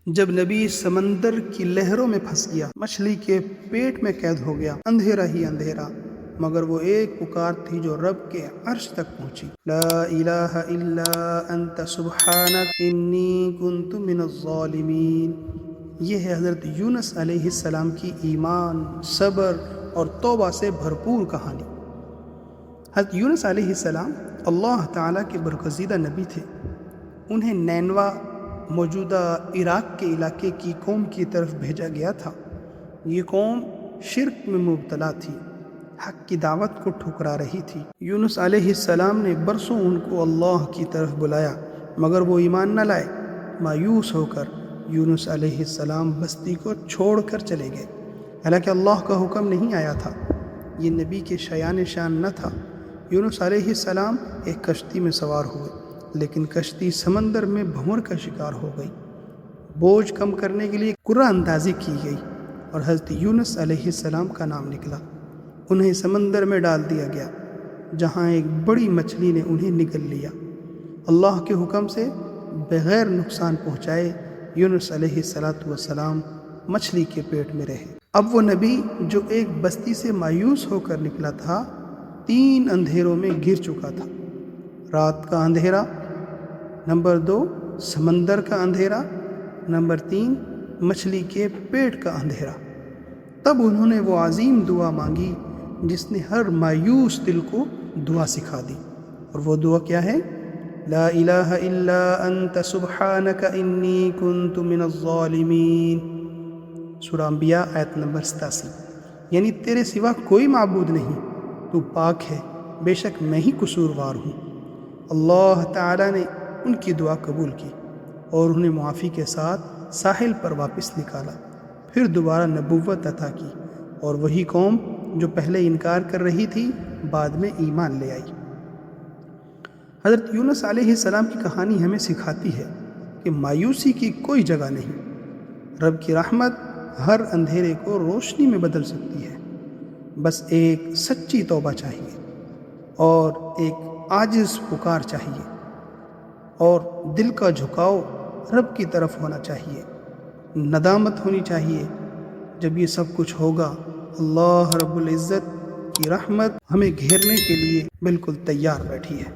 جب نبی سمندر کی لہروں میں پھنس گیا، مچھلی کے پیٹ میں قید ہو گیا، اندھیرا ہی اندھیرا، مگر وہ ایک پکار تھی جو رب کے عرش تک پہنچی، لا الہ الا انت سبحانک انی کنت من الظالمین۔ یہ ہے حضرت یونس علیہ السلام کی ایمان، صبر اور توبہ سے بھرپور کہانی۔ حضرت یونس علیہ السلام اللہ تعالیٰ کے برگزیدہ نبی تھے۔ انہیں نینوا موجودہ عراق کے علاقے کی قوم کی طرف بھیجا گیا تھا۔ یہ قوم شرک میں مبتلا تھی، حق کی دعوت کو ٹھکرا رہی تھی۔ یونس علیہ السلام نے برسوں ان کو اللہ کی طرف بلایا، مگر وہ ایمان نہ لائے۔ مایوس ہو کر یونس علیہ السلام بستی کو چھوڑ کر چلے گئے، حالانکہ اللہ کا حکم نہیں آیا تھا۔ یہ نبی کے شایان شان نہ تھا۔ یونس علیہ السلام ایک کشتی میں سوار ہوئے، لیکن کشتی سمندر میں بھنور کا شکار ہو گئی۔ بوجھ کم کرنے کے لیے قرہ اندازی کی گئی اور حضرت یونس علیہ السلام کا نام نکلا۔ انہیں سمندر میں ڈال دیا گیا، جہاں ایک بڑی مچھلی نے انہیں نگل لیا۔ اللہ کے حکم سے بغیر نقصان پہنچائے یونس علیہ السلام مچھلی کے پیٹ میں رہے۔ اب وہ نبی جو ایک بستی سے مایوس ہو کر نکلا تھا، 3 اندھیروں میں گر چکا تھا۔ رات کا اندھیرا، نمبر 2 سمندر کا اندھیرا، نمبر 3 مچھلی کے پیٹ کا اندھیرا۔ تب انہوں نے وہ عظیم دعا مانگی جس نے ہر مایوس دل کو دعا سکھا دی، اور وہ دعا کیا ہے؟ لا الہ الا انت سبحانک انی کنت من الظالمین۔ سورہ انبیاء آیت نمبر 87۔ یعنی تیرے سوا کوئی معبود نہیں، تو پاک ہے، بے شک میں ہی قصوروار ہوں۔ اللہ تعالیٰ نے ان کی دعا قبول کی اور انہیں معافی کے ساتھ ساحل پر واپس نکالا، پھر دوبارہ نبوت عطا کی، اور وہی قوم جو پہلے انکار کر رہی تھی بعد میں ایمان لے آئی۔ حضرت یونس علیہ السلام کی کہانی ہمیں سکھاتی ہے کہ مایوسی کی کوئی جگہ نہیں۔ رب کی رحمت ہر اندھیرے کو روشنی میں بدل سکتی ہے، بس ایک سچی توبہ چاہیے اور ایک عاجز پکار چاہیے، اور دل کا جھکاؤ رب کی طرف ہونا چاہیے، ندامت ہونی چاہیے۔ جب یہ سب کچھ ہوگا، اللہ رب العزت کی رحمت ہمیں گھیرنے کے لیے بالکل تیار بیٹھی ہے۔